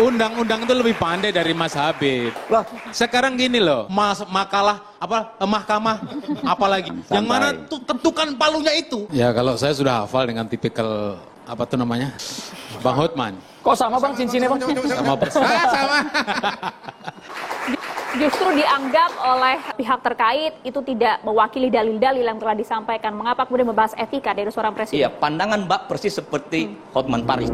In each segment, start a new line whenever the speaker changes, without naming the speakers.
Undang-undang itu lebih pandai dari Mas Habib.
Lah,
sekarang gini loh, mahkamah, apalagi yang mana tuh ketukan palunya itu. Ya kalau saya sudah hafal dengan tipikal apa tuh namanya, Bang Hotman.
Kok sama Bang cincinnya Bang?
Sama persis. Sama.
Justru dianggap oleh pihak terkait itu tidak mewakili dalil-dalil yang telah disampaikan. Mengapa kemudian membahas etika dari seorang presiden?
iya, pandangan Mbak persis seperti Hotman Paris.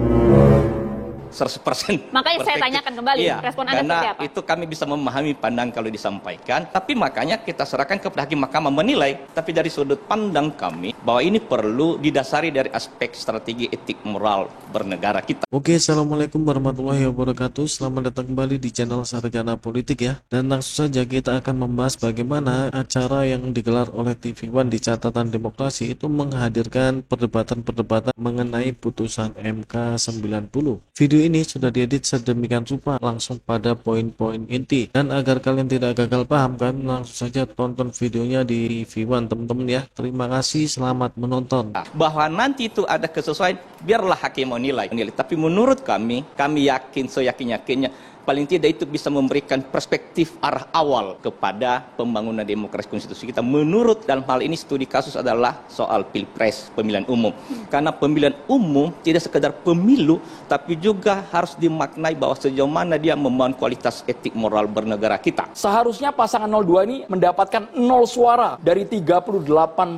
100%.
Makanya saya tanyakan kembali, respon Anda seperti apa?
Itu kami bisa memahami pandangan kalau disampaikan, tapi makanya kita serahkan kepada hakim mahkamah menilai. Tapi dari sudut pandang kami, bahwa ini perlu didasari dari aspek strategi etik moral bernegara kita.
Oke, assalamualaikum warahmatullahi wabarakatuh. Selamat datang kembali di channel Sarjana Politik ya. Dan langsung saja kita akan membahas bagaimana acara yang digelar oleh TV One di Catatan Demokrasi itu menghadirkan perdebatan-perdebatan mengenai putusan MK 90. Video ini sudah diedit sedemikian rupa langsung pada poin-poin inti. Dan agar kalian tidak gagal paham, kalian langsung saja tonton videonya di TV One teman-teman ya. Terima kasih, selamat menonton.
Bahwa nanti itu ada kesesuaian, biarlah hakim menilai. Tapi menurut kami yakin seyakin-yakinnya, paling tidak itu bisa memberikan perspektif arah awal kepada pembangunan demokrasi konstitusi kita. Menurut dalam hal ini studi kasus adalah soal pilpres, pemilihan umum. Karena pemilihan umum tidak sekedar pemilu, tapi juga harus dimaknai bahwa sejauh mana dia membangun kualitas etik moral bernegara kita.
Seharusnya pasangan 02 ini mendapatkan 0 suara dari 38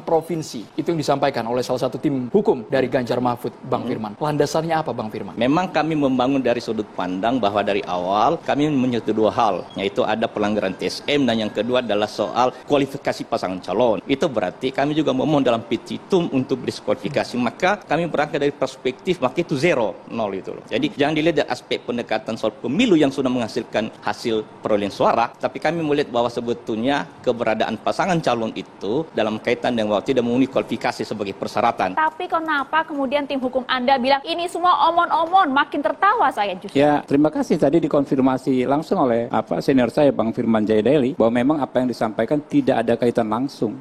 provinsi. Itu yang disampaikan oleh salah satu tim hukum dari Ganjar Mahfud, Bang Firman. Landasannya apa Bang Firman?
Memang kami membangun dari sudut pandang bahwa dari awal kami menyentuh dua hal, yaitu ada pelanggaran TSM dan yang kedua adalah soal kualifikasi pasangan calon. Itu berarti kami juga memohon dalam petitum untuk diskualifikasi, maka kami berangkat dari perspektif maka itu 0 itu loh. Jadi jangan dilihat dari aspek pendekatan soal pemilu yang sudah menghasilkan hasil perolehan suara, tapi kami melihat bahwa sebetulnya keberadaan pasangan calon itu dalam kaitan dengan bahwa tidak memenuhi kualifikasi sebagai persyaratan.
Tapi kenapa kemudian tim hukum Anda bilang ini semua omon-omon? Makin tertawa saya justru.
Ya, terima kasih tadi dikonfirmasi langsung oleh senior saya Bang Firman Jayadaeli bahwa memang apa yang disampaikan tidak ada kaitan langsung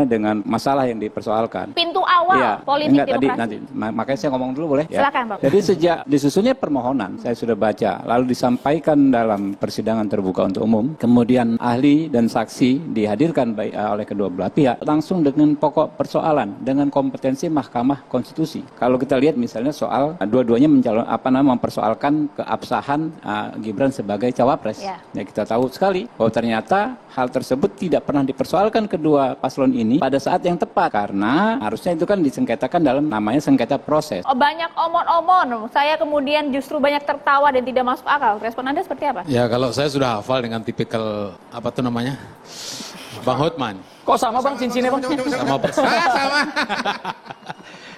dengan masalah yang dipersoalkan.
Pintu awal politik
demokrasi. Tadi makanya saya ngomong dulu boleh ya.
Silakan, Bang.
Jadi sejak disusunnya permohonan saya sudah baca, lalu disampaikan dalam persidangan terbuka untuk umum, kemudian ahli dan saksi dihadirkan oleh kedua belah pihak langsung dengan pokok persoalan dengan kompetensi Mahkamah Konstitusi. Kalau kita lihat misalnya soal dua-duanya mempersoalkan keabsahan Gibran sebagai cawapres. Ya, kita tahu sekali bahwa ternyata hal tersebut tidak pernah dipersoalkan kedua paslon ini pada saat yang tepat karena harusnya itu kan disengketakan dalam namanya sengketa proses.
Banyak omon-omon, saya kemudian justru banyak tertawa dan tidak masuk akal. Respon Anda seperti apa?
Ya kalau saya sudah hafal dengan tipikal apa tuh namanya, Bang Hotman.
Kok sama Bang cincinnya Bang?
Sama persis. Sama.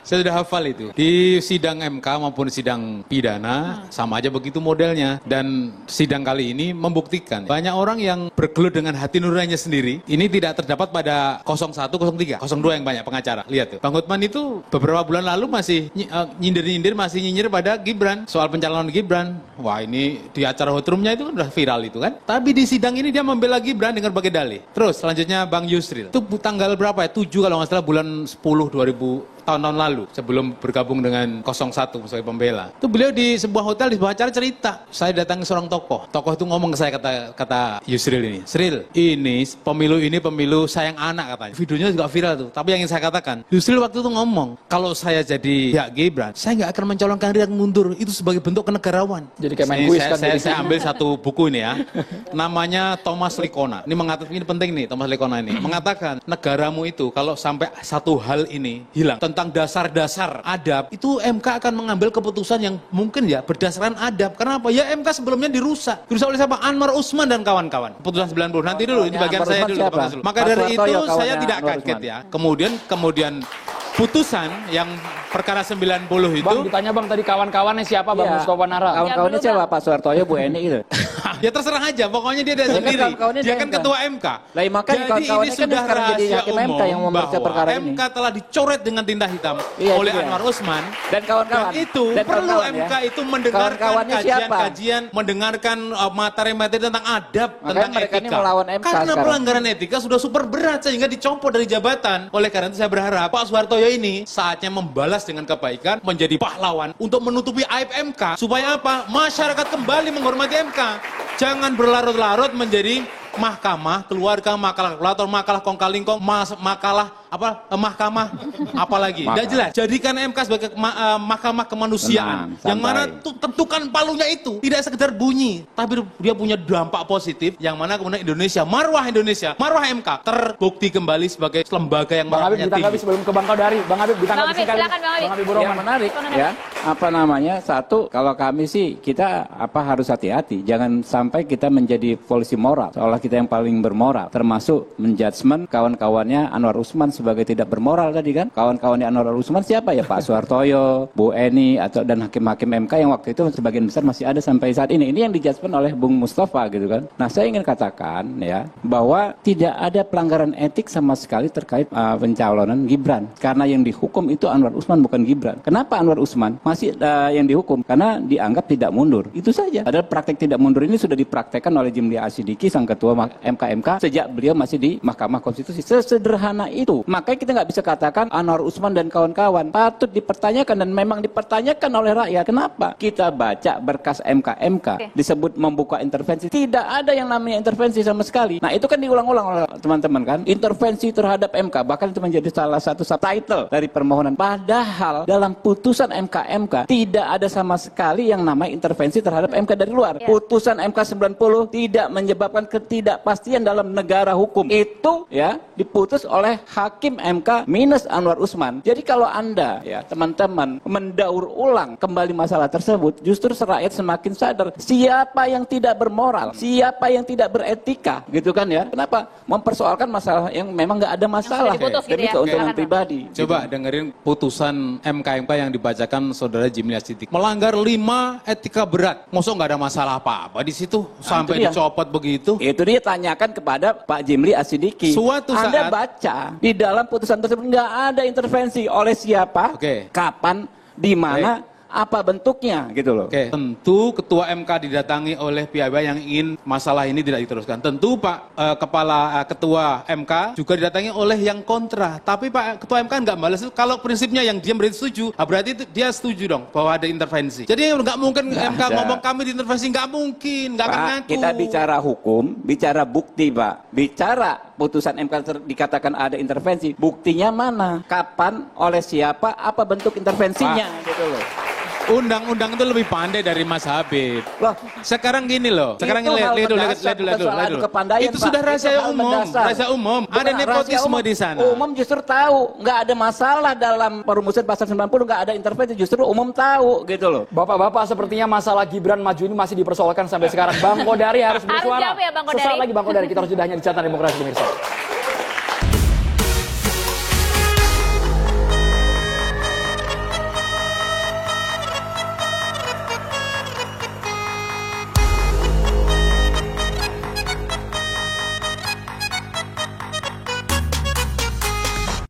Saya sudah hafal itu. Di sidang MK maupun sidang pidana sama aja begitu modelnya. Dan sidang kali ini membuktikan banyak orang yang bergelut dengan hati nuraninya sendiri. Ini tidak terdapat pada 01, 03, 02 yang banyak pengacara. Lihat tuh. Bang Hotman itu beberapa bulan lalu masih nyindir-nyindir, masih nyinyir pada Gibran. Soal pencalonan Gibran. Wah ini di acara hotrumnya itu kan udah viral itu kan. Tapi di sidang ini dia membela Gibran dengan berbagai dalih. Terus selanjutnya Bang Yusril. Itu tanggal berapa ya? 7 kalau nggak salah bulan 10 2000. Tahun-tahun lalu, sebelum bergabung dengan 01 sebagai pembela. Itu beliau di sebuah hotel, di sebuah acara cerita. Saya datangi seorang tokoh. Tokoh itu ngomong ke saya, kata Yusril ini. Sril, ini pemilu sayang anak katanya. Videonya juga viral tuh. Tapi yang ingin saya katakan, Yusril waktu itu ngomong, kalau saya jadi pihak Gibran, saya nggak akan mencalonkan diri yang mundur. Itu sebagai bentuk kenegarawan.
Jadi kayak main kuis kan.
Saya ambil satu buku ini ya. Namanya Thomas Likona. Ini penting nih, Thomas Likona ini. Mengatakan, negaramu itu kalau sampai satu hal ini hilang, tentang dasar-dasar adab, itu MK akan mengambil keputusan yang mungkin ya berdasarkan adab. Kenapa? Ya MK sebelumnya dirusak. Dirusak oleh siapa? Anwar Usman dan kawan-kawan. Keputusan 90. Nanti dulu, ini bagian saya dulu. Maka dari itu saya tidak kaget ya. Kemudian putusan yang perkara 90 itu.
Bang ditanya Bang tadi kawan-kawannya siapa Bang Mustafa Nara?
Kawan-kawannya siapa? Pak Soehartoyo, Bu Eni gitu.
Ya terserah aja, pokoknya dia ada
Kan
sendiri.
kawan-kawannya
Dia
di
kan
MK.
ketua MK.
Lah, makanya
Jadi
kawan-kawannya
ini
kan
sudah
sekarang jadi
rahasia
hakim MK
umum
yang memeriksa
bahwa
perkara ini.
MK telah dicoret dengan tinta hitam
Iya,
oleh
itu dia.
Anwar Usman.
Dan kawan-kawan.
Dan itu
Dan
perlu
kawan-kawan,
MK
ya.
itu mendengarkan
Kawan-kawannya siapa?
kajian-kajian, mendengarkan materi-materi tentang adab,
Makanya
tentang
mereka ini
etika.
melawan MK
Karena
sekarang.
pelanggaran etika sudah super berat sehingga dicopot dari jabatan. Oleh karena itu saya berharap Pak Soehartoyo ini saatnya membalas dengan kebaikan, menjadi pahlawan untuk menutupi aib MK. Supaya apa? Masyarakat kembali menghormati MK. Jangan berlarut-larut menjadi mahkamah keluarga, makalah kalkulator, makalah kong kalingkong, makalah mahkamah apalagi. Tidak jelas. Jadikan MK sebagai mahkamah kemanusiaan.
Tenang,
Yang mana
santai.
tentukan palunya itu tidak sekedar bunyi, tapi dia punya dampak positif. Yang mana kemudian Indonesia, marwah MK terbukti kembali sebagai lembaga yang
Bang Habib
marwahnya
ditanggapi
tinggi.
sebelum ke Bang Kodari. Bang Habib
Bang
ditanggapi
Habib,
sekali.
silakan, Bang Habib.
Habib
Yang
Roman.
menarik ya, apa namanya, satu, kalau kami sih kita harus hati-hati, jangan sampai kita menjadi polisi moral, seolah kita yang paling bermoral, termasuk menjudgment kawan-kawannya Anwar Usman sebagai tidak bermoral tadi kan. Kawan-kawannya Anwar Usman siapa ya? Pak Soehartoyo, Bu Eni, dan hakim-hakim MK yang waktu itu sebagian besar masih ada sampai saat ini. Ini yang dijudgment oleh Bung Mustafa gitu kan. Nah, saya ingin katakan ya bahwa tidak ada pelanggaran etik sama sekali terkait pencalonan Gibran, karena yang dihukum itu Anwar Usman bukan Gibran. Kenapa Anwar Usman masih yang dihukum? Karena dianggap tidak mundur. Itu saja. Padahal praktek tidak mundur ini sudah dipraktekkan oleh Jimli Asidiki, sang ketua MK sejak beliau masih di Mahkamah Konstitusi. Sesederhana itu. Makanya kita nggak bisa katakan Anwar Usman dan kawan-kawan patut dipertanyakan, dan memang dipertanyakan oleh rakyat. Kenapa? Kita baca berkas MK disebut membuka intervensi. Tidak ada yang namanya intervensi sama sekali. Nah, itu kan diulang-ulang oleh teman-teman kan. Intervensi terhadap MK, bahkan itu menjadi salah satu subtitle dari permohonan. Padahal dalam putusan MK tidak ada sama sekali yang namanya intervensi terhadap MK dari luar. Putusan MK 90 tidak menyebabkan ketidakpastian dalam negara hukum. Itu ya diputus oleh hakim MK minus Anwar Usman. Jadi kalau Anda ya teman-teman mendaur ulang kembali masalah tersebut, justru rakyat semakin sadar siapa yang tidak bermoral, siapa yang tidak beretika, gitu kan ya. Kenapa? Mempersoalkan masalah yang memang nggak ada masalah
diputus gitu
ya.
demi keuntungan
Oke.
pribadi.
Coba dengerin putusan MK yang dibacakan saudara Jimli Asidiki. Melanggar 5 etika berat. Masa nggak ada masalah apa-apa di situ sampai
dia.
dicopot begitu?
Itu dia tanyakan kepada Pak Jimli Asidiki.
Suatu
Anda
saat-
baca di dalam putusan tersebut nggak ada intervensi oleh siapa,
Oke.
kapan, di mana, apa bentuknya gitu loh.
Oke, tentu ketua MK didatangi oleh pihak yang ingin masalah ini tidak diteruskan. Tentu Pak ketua MK juga didatangi oleh yang kontra. Tapi Pak ketua MK nggak balas itu. Kalau prinsipnya yang dia berarti setuju, berarti itu dia setuju dong bahwa ada intervensi. Jadi nggak mungkin MK
ada.
ngomong kami diintervensi, nggak mungkin, nggak akan
Pak,
ngaku.
kita bicara hukum, bicara bukti, Pak. Bicara putusan MK dikatakan ada intervensi. Buktinya mana? Kapan? Oleh siapa? Apa bentuk intervensinya? Gitu loh.
Undang-undang itu lebih pandai dari Mas Habib.
Loh,
Sekarang gini loh. Sekarang
itu hal mendasar, bukan soal adu kepandaian,
Itu
Pak.
sudah
Itu
rahasia
hal
umum.
mendasar.
Rahasia umum.
Bukan
Ada
rahasia
nepotisme
umum.
di sana.
Umum justru tahu, nggak ada masalah dalam perumusan pasal 90, nggak ada intervensi, justru umum tahu gitu loh.
Bapak-bapak, sepertinya masalah Gibran maju ini masih dipersoalkan sampai sekarang. Bang Kodari harus bersuara.
jawab ya, Bang Kodari.
Sesaat lagi Bang Kodari, kita harus jeda hanya di catatan demokrasi pemirsa.